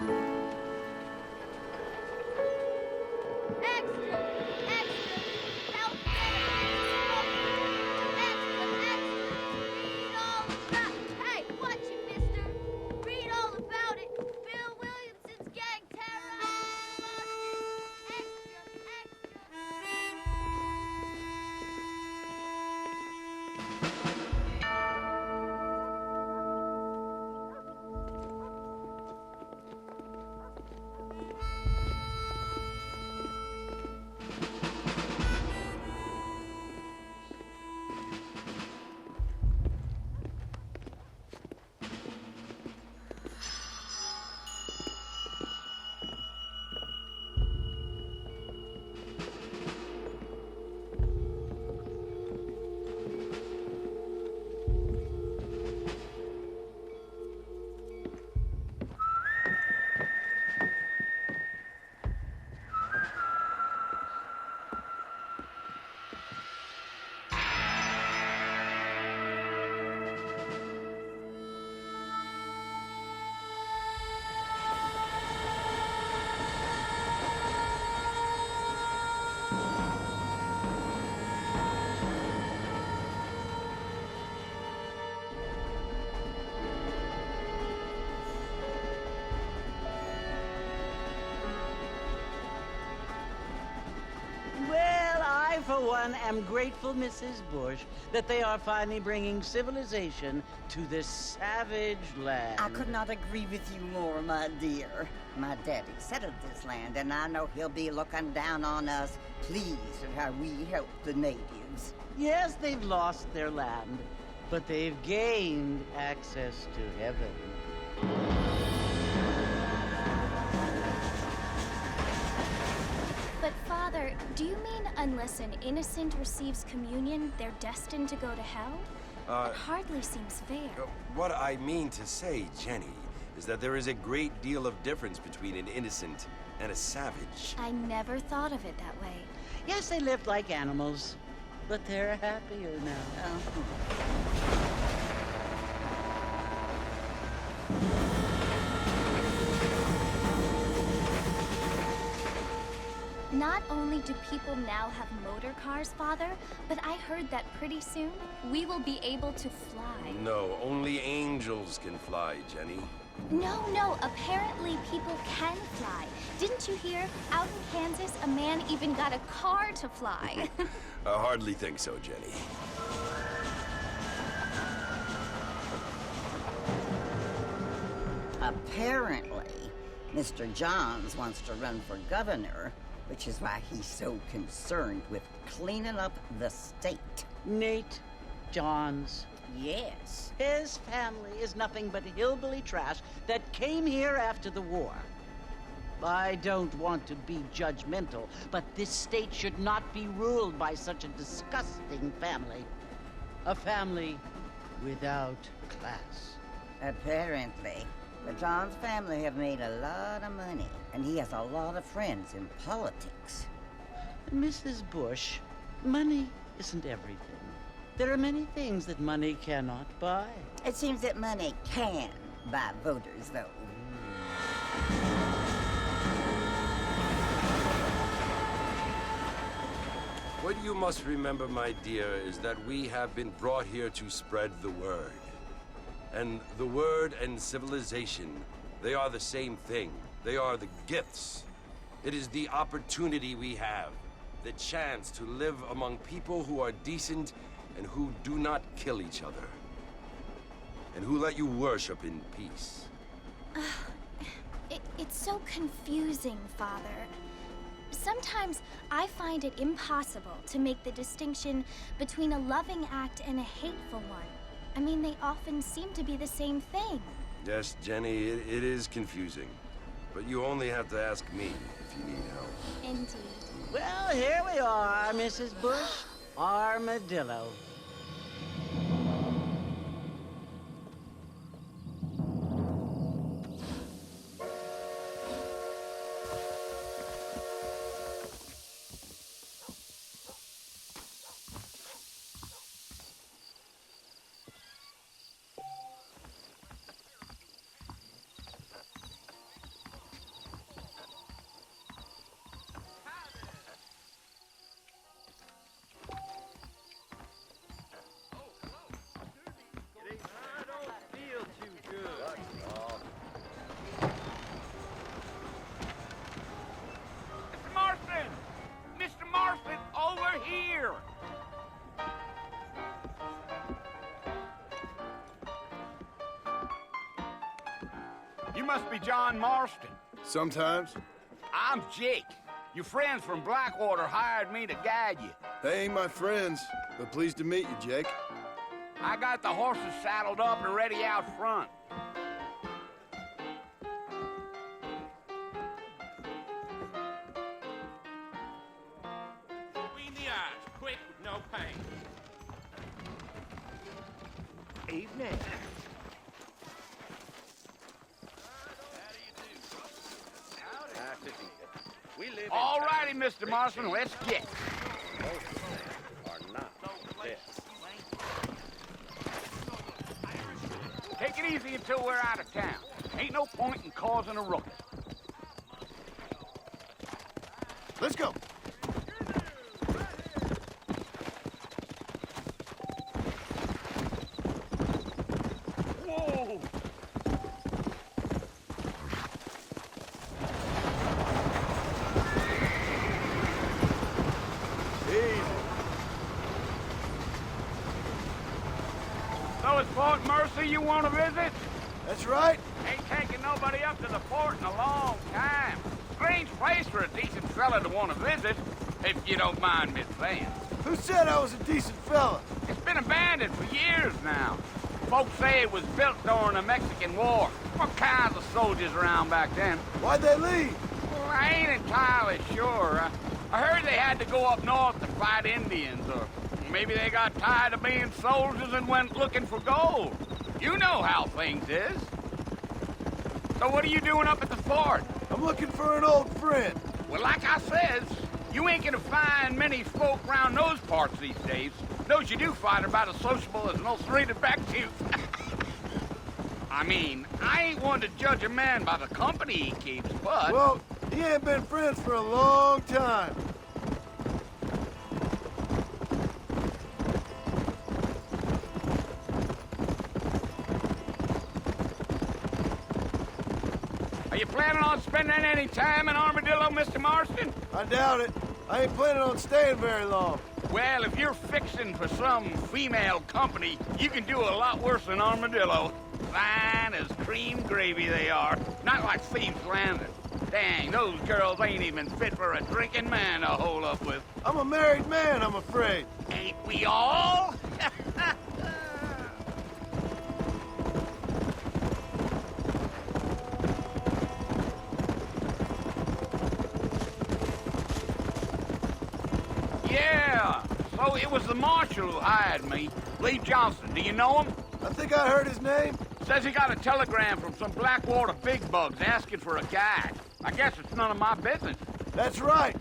Extra! Extra! Help me! Extra! Extra! Read all about... Hey, watch it, mister! Read all about it! Bill Williamson's gang terrorized Boston! Extra! Well, I, for one, am grateful, Mrs. Bush, that they are finally bringing civilization to this savage land. I could not agree with you more, my dear. My daddy settled this land, and I know he'll be looking down on us, pleased at how we help the natives. Yes, they've lost their land, but they've gained access to heaven. But Father, do you mean unless an innocent receives communion, they're destined to go to hell? That hardly seems fair. What I mean to say, Jenny, is that there is a great deal of difference between an innocent and a savage. I never thought of it that way. Yes, they lived like animals, but they're happier now. Not only do people now have motor cars, Father, but I heard that pretty soon we will be able to fly. No, only angels can fly, Jenny. No, apparently people can fly. Didn't you hear? Out in Kansas, a man even got a car to fly. I hardly think so, Jenny. Apparently, Mr. Johns wants to run for governor, which is why he's so concerned with cleaning up the state. Nate Johns. Yes. His family is nothing but hillbilly trash that came here after the war. I don't want to be judgmental, but this state should not be ruled by such a disgusting family. A family without class. Apparently. The Johns family have made a lot of money, and he has a lot of friends in politics. Mrs. Bush, money isn't everything. There are many things that money cannot buy. It seems that money can buy voters, though. What you must remember, my dear, is that we have been brought here to spread the word. And the word and civilization, they are the same thing. They are the gifts. It is the opportunity we have, the chance to live among people who are decent and who do not kill each other, and who let you worship in peace. It's so confusing, Father. Sometimes I find it impossible to make the distinction between a loving act and a hateful one. I mean, they often seem to be the same thing. Yes, Jenny, it is confusing. But you only have to ask me if you need help. Indeed. Well, here we are, Mrs. Bush. Armadillo. must be John Marston. Sometimes. I'm Jake. Your friends from Blackwater hired me to guide you. They ain't my friends, but pleased to meet you, Jake. I got the horses saddled up and ready out front. Between the eyes, quick with no pain. Evening. All righty, Mr. Marston, let's get. Take it easy until we're out of town. Ain't no point in causing a ruckus. Let's go. Whoa! Easy. So it's Fort Mercy you want to visit? That's right. Ain't taking nobody up to the fort in a long time. Strange place for a decent fella to want to visit, if you don't mind me saying. Who said I was a decent fella? It's been abandoned for years now. Folks say it was built during the Mexican War. What kinds of soldiers around back then? Why'd they leave? Well, I ain't entirely sure. I heard they had to go up north to fight Indians, or maybe they got tired of being soldiers and went looking for gold. You know how things is. So what are you doing up at the fort? I'm looking for an old friend. Well, like I says, you ain't gonna find many folk round those parts these days. Those you do find are about as sociable as an ulcerated back tooth. I mean, I ain't one to judge a man by the company he keeps, but... Well, he ain't been friends for a long time. Are you planning on spending any time in Armadillo, Mr. Marston? I doubt it. I ain't planning on staying very long. Well, if you're fixing for some female company, you can do a lot worse than Armadillo. Fine as cream gravy they are. Not like Thieves Landing. Dang, those girls ain't even fit for a drinking man to hole up with. I'm a married man, I'm afraid. Ain't we all? Yeah, so it was the marshal who hired me. Lee Johnson, do you know him? I think I heard his name. Says he got a telegram from some Blackwater big bugs asking for a guide. I guess it's none of my business. That's right.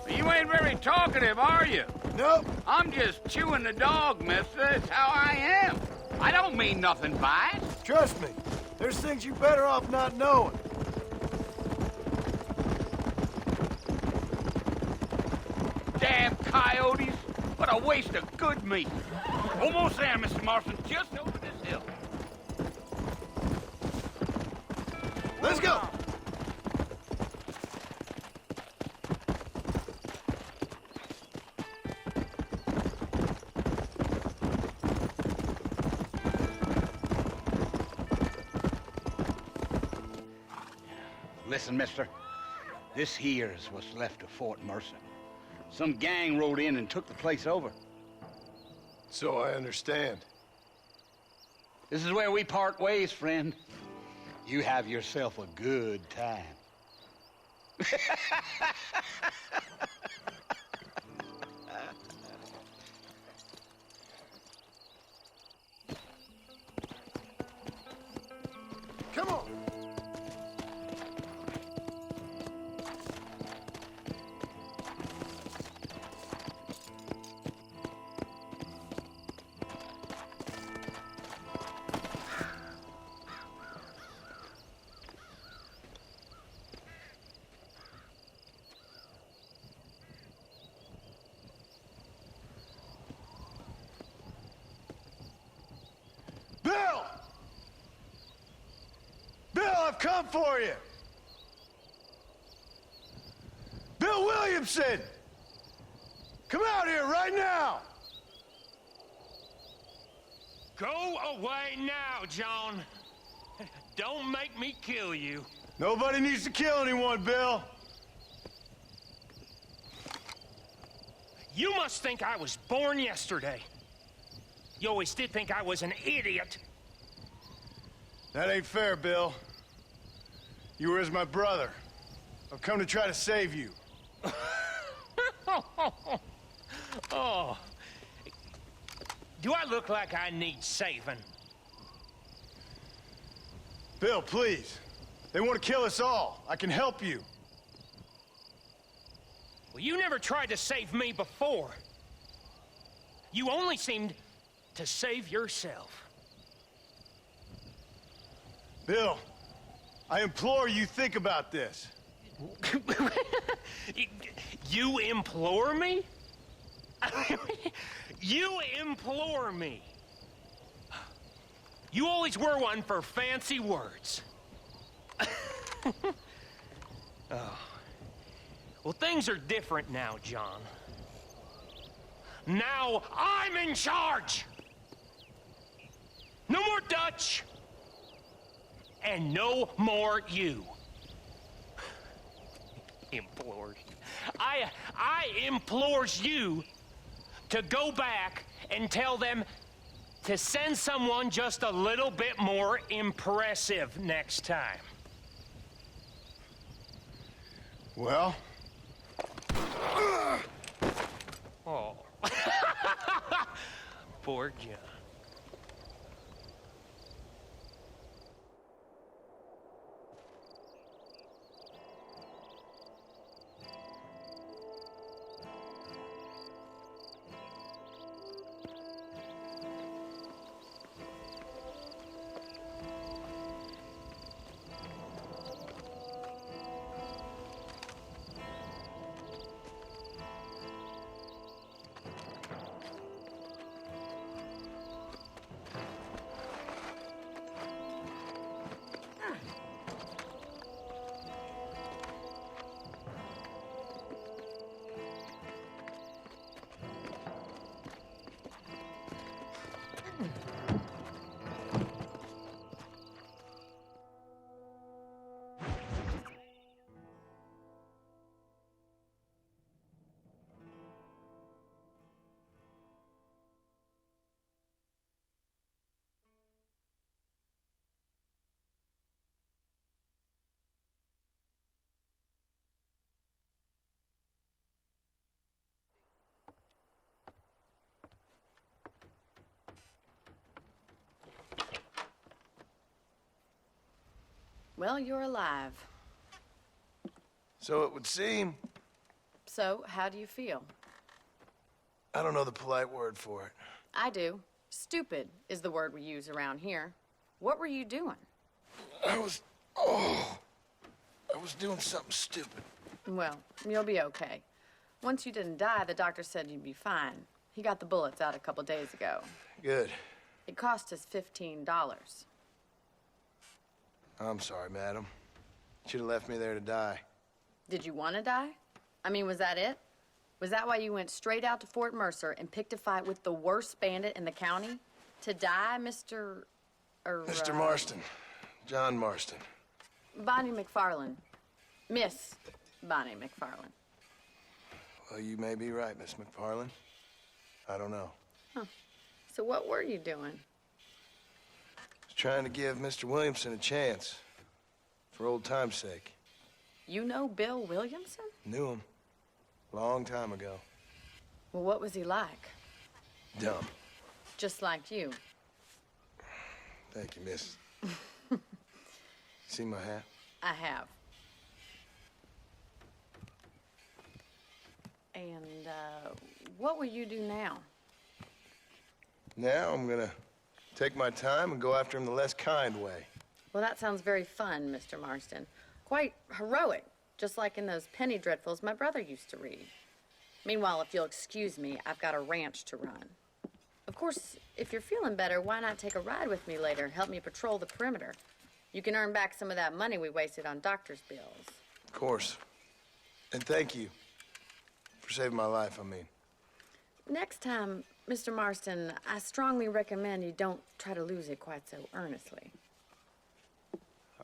You ain't very talkative, are you? Nope. I'm just chewing the dog, mister. It's how I am. I don't mean nothing by it. Trust me. There's things you're better off not knowing. Damn coyotes. What a waste of good meat. Almost there, Mr. Marston. Just over this hill. Let's go. Listen, mister. This here's what's left of Fort Mercy. Some gang rode in and took the place over. So I understand. This is where we part ways, friend. You have yourself a good time. Come on. Bill! Bill, I've come for you! Bill Williamson! Come out here right now! Go away now, John. Don't make me kill you. Nobody needs to kill anyone, Bill. You must think I was born yesterday. You always did think I was an idiot. That ain't fair, Bill. You were as my brother. I've come to try to save you. Oh. Do I look like I need saving? Bill, please. They want to kill us all. I can help you. Well, you never tried to save me before. You only seemed to save yourself. Bill, I implore you think about this. You implore me? You implore me. You always were one for fancy words. Oh. Well, things are different now, John. Now I'm in charge. No more Dutch. And no more you. Implores. I implores you to go back and tell them to send someone just a little bit more impressive next time. Well? Oh. Poor John. Well, you're alive. So it would seem. So, how do you feel? I don't know the polite word for it. I do. Stupid is the word we use around here. What were you doing? I was doing something stupid. Well, you'll be okay. Once you didn't die, the doctor said you'd be fine. He got the bullets out a couple days ago. Good. It cost us $15. I'm sorry, madam. Should have left me there to die. Did you want to die? I mean, was that it? Was that why you went straight out to Fort Mercer and picked a fight with the worst bandit in the county? To die, Mr. Mr. Marston. John Marston. Bonnie McFarland. Miss Bonnie McFarland. Well, you may be right, Miss McFarland. I don't know. Huh. So what were you doing? I was trying to give Mr. Williamson a chance. For old time's sake. You know Bill Williamson? Knew him. Long time ago. Well, what was he like? Dumb. Just like you. Thank you, miss. See my hat? I have. And, what will you do now? Now I'm gonna take my time and go after him the less kind way. Well, that sounds very fun, Mr. Marston. Quite heroic, just like in those penny dreadfuls my brother used to read. Meanwhile, if you'll excuse me, I've got a ranch to run. Of course, if you're feeling better, why not take a ride with me later? Help me patrol the perimeter. You can earn back some of that money we wasted on doctor's bills. Of course. And thank you. For saving my life, I mean. Next time, Mr. Marston, I strongly recommend you don't try to lose it quite so earnestly.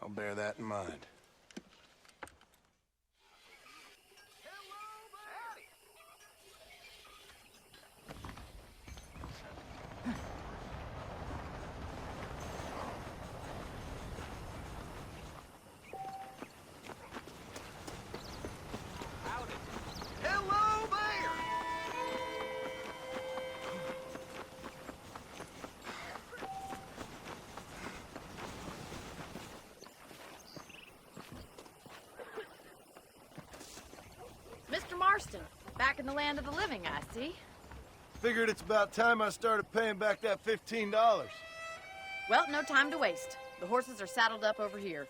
I'll bear that in mind. Hello there! Mr. Marston, back in the land of the living, I see. Figured it's about time I started paying back that $15. Well, no time to waste. The horses are saddled up over here.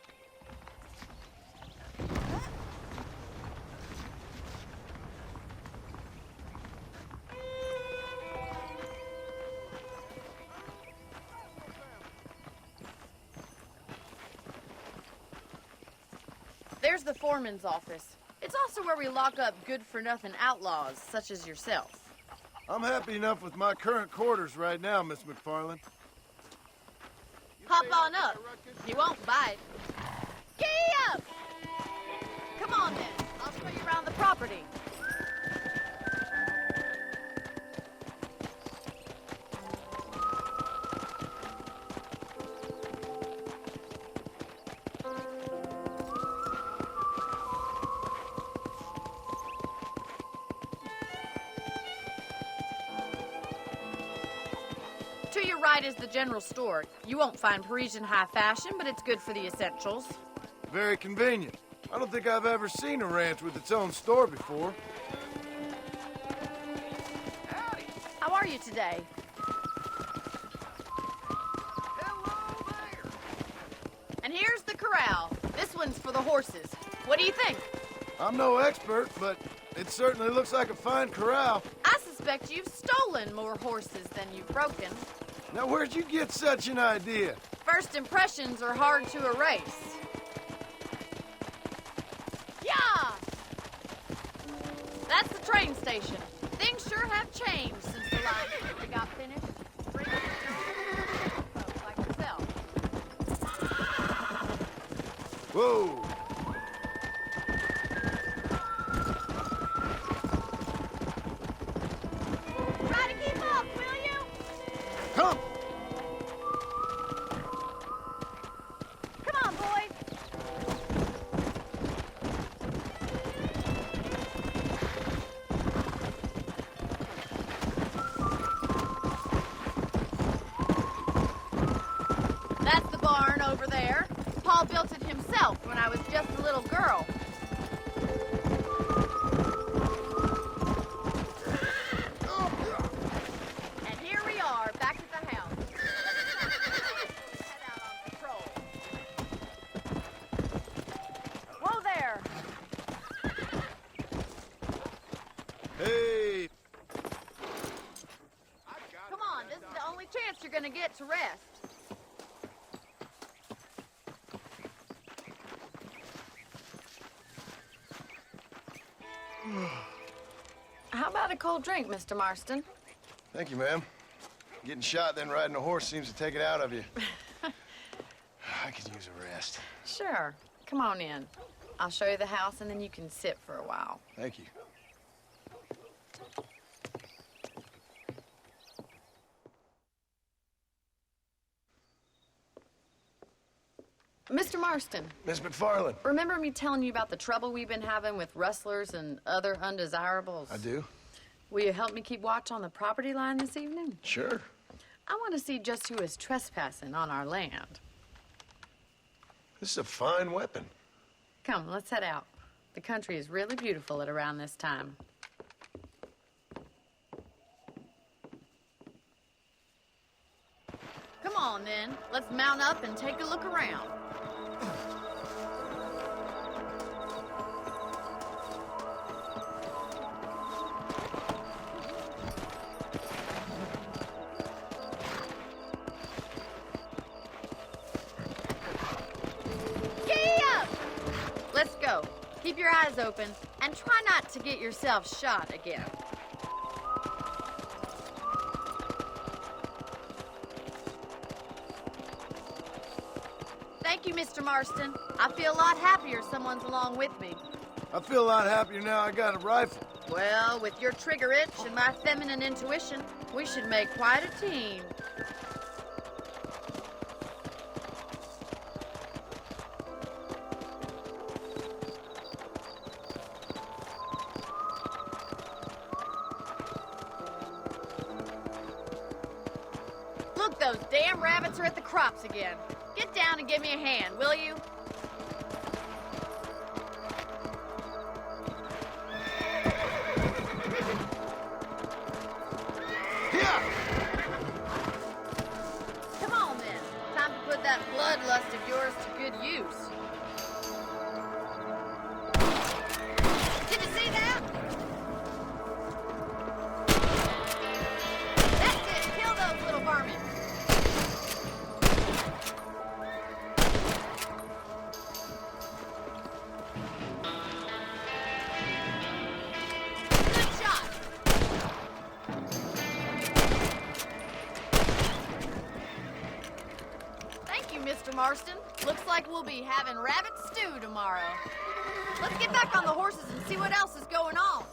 There's the foreman's office. It's also where we lock up good-for-nothing outlaws, such as yourself. I'm happy enough with my current quarters right now, Miss McFarland. Hop on up. He won't bite. Gee up! Come on, then. I'll show you around the property. To your right is the general store. You won't find Parisian high fashion, but it's good for the essentials. Very convenient. I don't think I've ever seen a ranch with its own store before. How are you today? Hello there! And here's the corral. This one's for the horses. What do you think? I'm no expert, but it certainly looks like a fine corral. I suspect you've stolen more horses than you've broken. Now, where'd you get such an idea? First impressions are hard to erase. Yeah! That's the train station. Things sure have changed since the line got finished. Bring on folks like yourself. Whoa! Try to keep up, will you? Come! Come on, boys. That's the barn over there. Paul built it himself when I was just a little girl. And here we are, back at the house. Head out on patrol. Whoa there! Hey! Come on, this is the only chance you're gonna get to rest. How about a cold drink, Mr. Marston? Thank you, ma'am. Getting shot, then riding a horse seems to take it out of you. I could use a rest. Sure. Come on in. I'll show you the house, and then you can sit for a while. Thank you. Mr. Marston, Miss McFarland. remember me telling you about the trouble we've been having with rustlers and other undesirables? I do? Will you help me keep watch on the property line this evening? Sure. I want to see just who is trespassing on our land. This is a fine weapon. Come, let's head out. The country is really beautiful at around this time. Come on, then. Let's mount up and take a look around. Giddy up! Let's go. Keep your eyes open and try not to get yourself shot again. Thank you, Mr. Marston. I feel a lot happier someone's along with me. I feel a lot happier now I got a rifle. Well, with your trigger itch and my feminine intuition, we should make quite a team. Look, those damn rabbits are at the crops again. Get down and give me a hand, will you? Come on, then. Time to put that bloodlust of yours to good use. Did you see that? That's it. Kill those little varmints. Good shot. Thank you, Mr. Marston. Looks like we'll be having rabbit stew tomorrow. Let's get back on the horses and see what else is going on.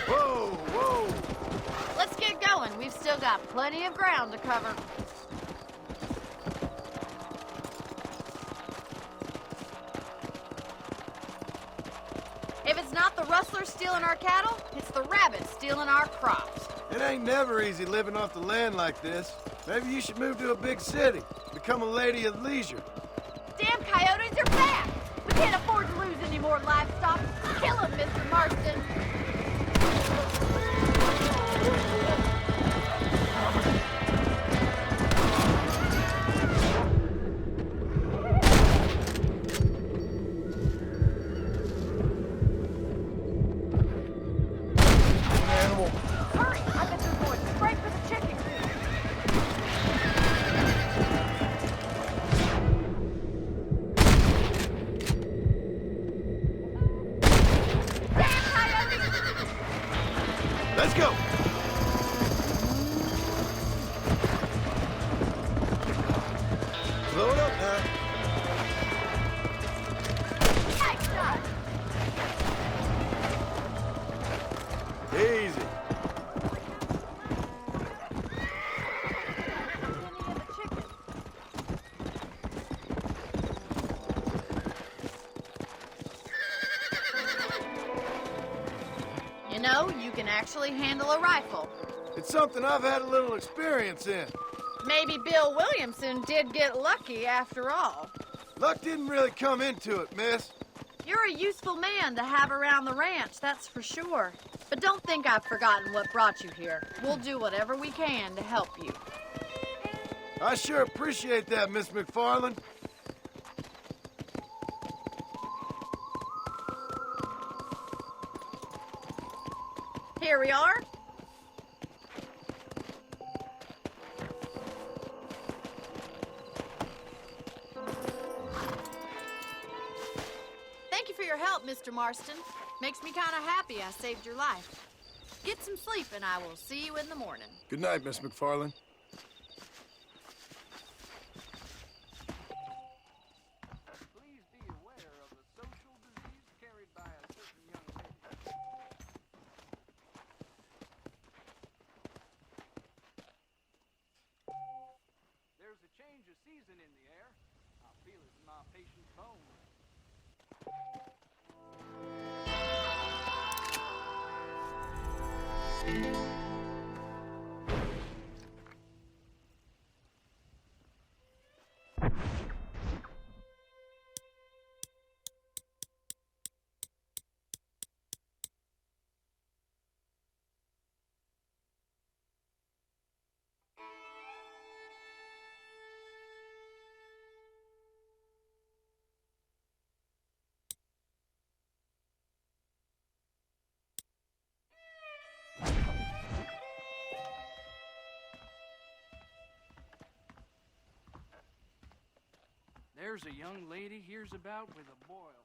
Whoa, whoa! Let's get going. We've still got plenty of ground to cover. If it's not the rustlers stealing our cattle, it's the rabbits stealing our crops. It ain't never easy living off the land like this. Maybe you should move to a big city. Become a lady of leisure. Damn coyotes are back! We can't afford to lose any more livestock. Kill them, Mr. Marston. Animal. Hurry! I bet they're going straight for the chicken coop. Damn coyotes! Let's go! Slow it up now. Nice shot! Easy. You know, you can actually handle a rifle. It's something I've had a little experience in. Maybe Bill Williamson did get lucky after all. Luck didn't really come into it, miss. You're a useful man to have around the ranch, that's for sure. But don't think I've forgotten what brought you here. We'll do whatever we can to help you. I sure appreciate that, Miss McFarland. Here we are. Thank you for your help, Mr. Marston. Makes me kind of happy I saved your life. Get some sleep and I will see you in the morning. Good night, Miss McFarland. Please be aware of a social disease carried by a certain young lady. There's a change of season in the air. I feel it in my patient's bones. There's a young lady here's about with a boil